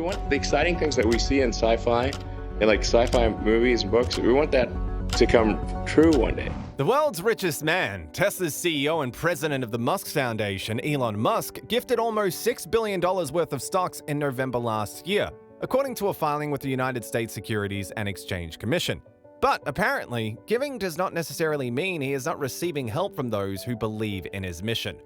We want the exciting things that we see in sci-fi and like sci-fi movies and books. We want that to come true one day. The world's richest man, Tesla's CEO and president of the Musk Foundation, Elon Musk, gifted almost $6 billion worth of stocks in November last year, according to a filing with the United States Securities and Exchange Commission. But apparently, giving does not necessarily mean he is not receiving help from those who believe in his mission.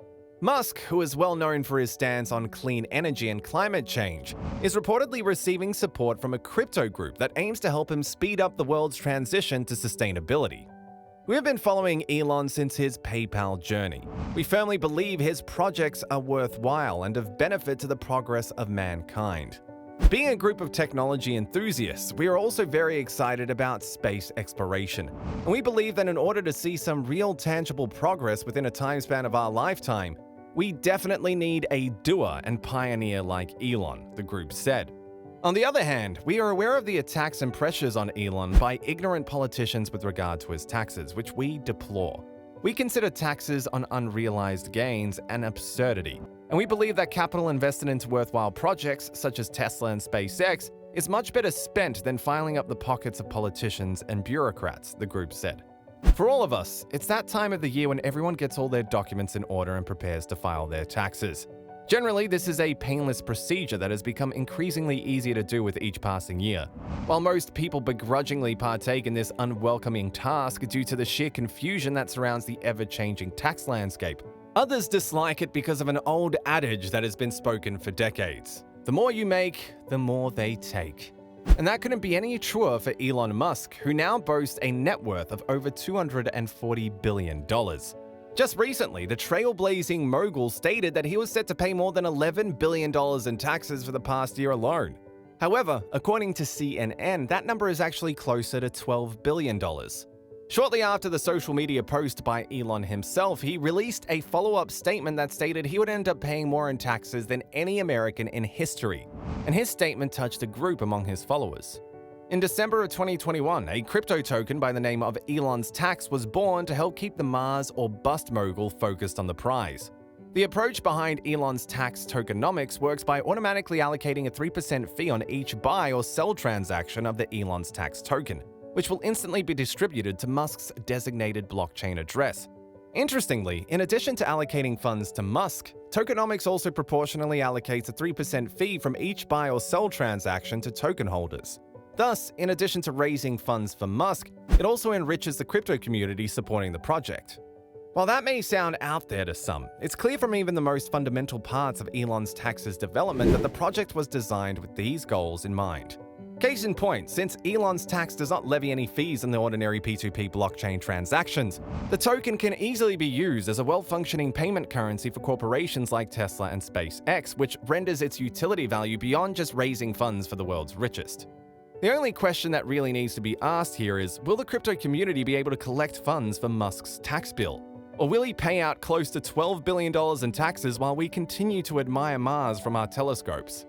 Musk, who is well known for his stance on clean energy and climate change, is reportedly receiving support from a crypto group that aims to help him speed up the world's transition to sustainability. We have been following Elon since his PayPal journey. We firmly believe his projects are worthwhile and of benefit to the progress of mankind. Being a group of technology enthusiasts, we are also very excited about space exploration, and we believe that in order to see some real tangible progress within a time span of our lifetime, we definitely need a doer and pioneer like Elon, the group said. On the other hand, we are aware of the attacks and pressures on Elon by ignorant politicians with regard to his taxes, which we deplore. We consider taxes on unrealized gains an absurdity, and we believe that capital invested into worthwhile projects such as Tesla and SpaceX is much better spent than filing up the pockets of politicians and bureaucrats, the group said. For all of us, it's that time of the year when everyone gets all their documents in order and prepares to file their taxes. Generally, this is a painless procedure that has become increasingly easier to do with each passing year. While most people begrudgingly partake in this unwelcoming task due to the sheer confusion that surrounds the ever-changing tax landscape, others dislike it because of an old adage that has been spoken for decades. The more you make, the more they take. And that couldn't be any truer for Elon Musk, who now boasts a net worth of over $240 billion. Just recently, the trailblazing mogul stated that he was set to pay more than $11 billion in taxes for the past year alone. However, according to CNN, that number is actually closer to $12 billion. Shortly after the social media post by Elon himself, he released a follow-up statement that stated he would end up paying more in taxes than any American in history, and his statement touched a group among his followers. In December of 2021, a crypto token by the name of Elon's Tax was born to help keep the Mars or bust mogul focused on the prize. The approach behind Elon's tax tokenomics works by automatically allocating a 3% fee on each buy or sell transaction of the Elon's Tax token, which will instantly be distributed to Musk's designated blockchain address. Interestingly, in addition to allocating funds to Musk, tokenomics also proportionally allocates a 3% fee from each buy or sell transaction to token holders. Thus, in addition to raising funds for Musk, it also enriches the crypto community supporting the project. While that may sound out there to some, it's clear from even the most fundamental parts of Elon's Tax's development that the project was designed with these goals in mind. Case in point, since Elon's Tax does not levy any fees on the ordinary P2P blockchain transactions, the token can easily be used as a well-functioning payment currency for corporations like Tesla and SpaceX, which renders its utility value beyond just raising funds for the world's richest. The only question that really needs to be asked here is, will the crypto community be able to collect funds for Musk's tax bill? Or will he pay out close to $12 billion in taxes while we continue to admire Mars from our telescopes?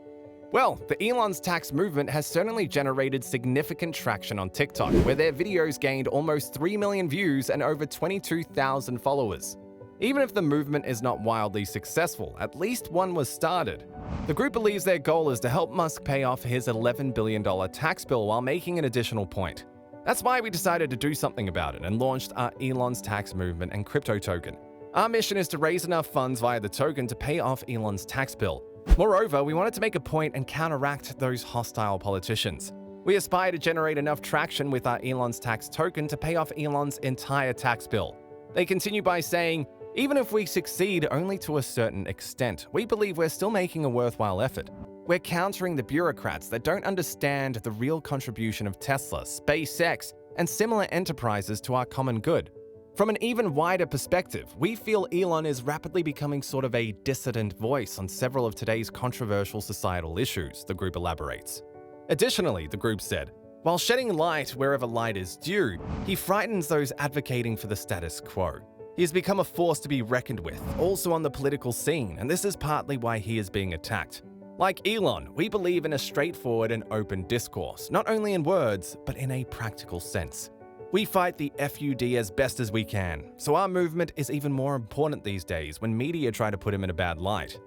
Well, the Elon's Tax movement has certainly generated significant traction on TikTok, where their videos gained almost 3 million views and over 22,000 followers. Even if the movement is not wildly successful, at least one was started. The group believes their goal is to help Musk pay off his $11 billion tax bill while making an additional point. That's why we decided to do something about it and launched our Elon's Tax movement and crypto token. Our mission is to raise enough funds via the token to pay off Elon's tax bill. Moreover, we wanted to make a point and counteract those hostile politicians. We aspire to generate enough traction with our Elon's Tax token to pay off Elon's entire tax bill. They continue by saying, even if we succeed only to a certain extent, we believe we're still making a worthwhile effort. We're countering the bureaucrats that don't understand the real contribution of Tesla, SpaceX, and similar enterprises to our common good. From an even wider perspective, we feel Elon is rapidly becoming sort of a dissident voice on several of today's controversial societal issues, the group elaborates. Additionally, the group said, while shedding light wherever light is due, he frightens those advocating for the status quo. He has become a force to be reckoned with, also on the political scene, and this is partly why he is being attacked. Like Elon, we believe in a straightforward and open discourse, not only in words, but in a practical sense. We fight the FUD as best as we can, so our movement is even more important these days when media try to put him in a bad light.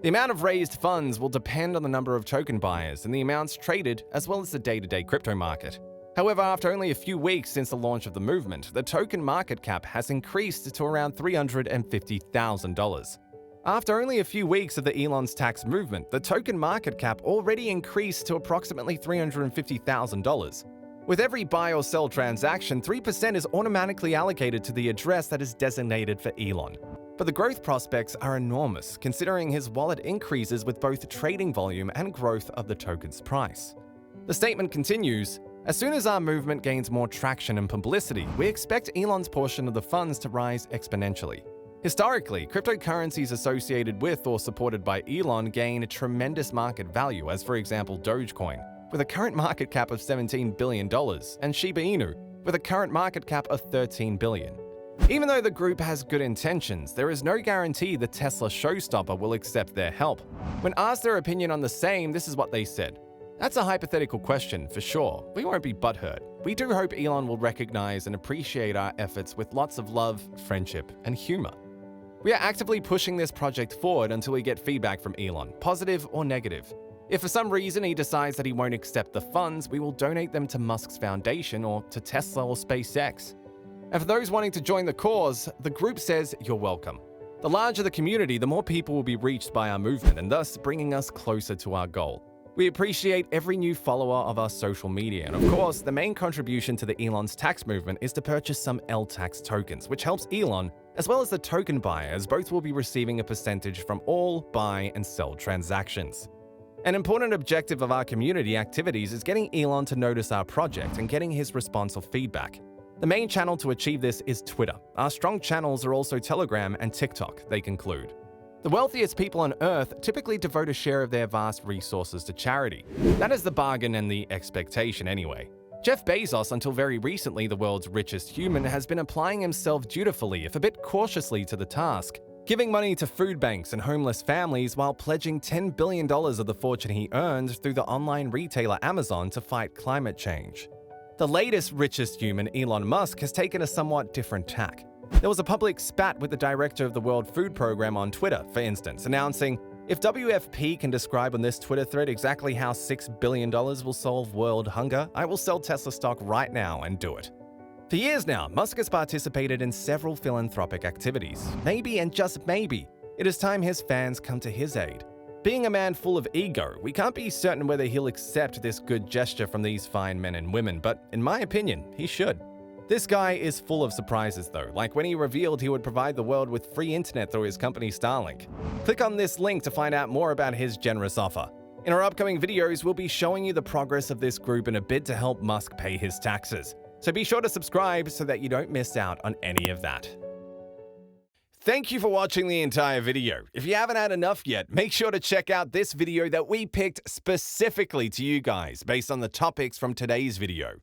The amount of raised funds will depend on the number of token buyers and the amounts traded, as well as the day-to-day crypto market. However, after only a few weeks since the launch of the movement, the token market cap has increased to around $350,000. After only a few weeks of the Elon's tax movement, the token market cap already increased to approximately $350,000. With every buy or sell transaction, 3% is automatically allocated to the address that is designated for Elon. But the growth prospects are enormous, considering his wallet increases with both trading volume and growth of the token's price. The statement continues, "As soon as our movement gains more traction and publicity, we expect Elon's portion of the funds to rise exponentially." Historically, cryptocurrencies associated with or supported by Elon gain a tremendous market value, as for example Dogecoin, with a current market cap of $17 billion, and Shiba Inu, with a current market cap of $13 billion. Even though the group has good intentions, there is no guarantee the Tesla showstopper will accept their help. When asked their opinion on the same, this is what they said. "That's a hypothetical question, for sure. We won't be butthurt. We do hope Elon will recognize and appreciate our efforts with lots of love, friendship, and humor. We are actively pushing this project forward until we get feedback from Elon, positive or negative. If for some reason he decides that he won't accept the funds, we will donate them to Musk's Foundation or to Tesla or SpaceX. And for those wanting to join the cause, the group says you're welcome. The larger the community, the more people will be reached by our movement and thus bringing us closer to our goal. We appreciate every new follower of our social media, and of course, the main contribution to the Elon's tax movement is to purchase some L-Tax tokens, which helps Elon, as well as the token buyers. Both will be receiving a percentage from all buy and sell transactions. An important objective of our community activities is getting Elon to notice our project and getting his response or feedback. The main channel to achieve this is Twitter. Our strong channels are also Telegram and TikTok," they conclude. The wealthiest people on Earth typically devote a share of their vast resources to charity. That is the bargain and the expectation anyway. Jeff Bezos, until very recently the world's richest human, has been applying himself dutifully, if a bit cautiously, to the task, giving money to food banks and homeless families while pledging $10 billion of the fortune he earned through the online retailer Amazon to fight climate change. The latest richest human, Elon Musk, has taken a somewhat different tack. There was a public spat with the director of the World Food Program on Twitter, for instance, announcing, "If WFP can describe on this Twitter thread exactly how $6 billion will solve world hunger, I will sell Tesla stock right now and do it." For years now, Musk has participated in several philanthropic activities. Maybe, and just maybe, it is time his fans come to his aid. Being a man full of ego, we can't be certain whether he'll accept this good gesture from these fine men and women, but in my opinion, he should. This guy is full of surprises though, like when he revealed he would provide the world with free internet through his company Starlink. Click on this link to find out more about his generous offer. In our upcoming videos, we'll be showing you the progress of this group in a bid to help Musk pay his taxes. So be sure to subscribe so that you don't miss out on any of that. Thank you for watching the entire video. If you haven't had enough yet, make sure to check out this video that we picked specifically to you guys based on the topics from today's video.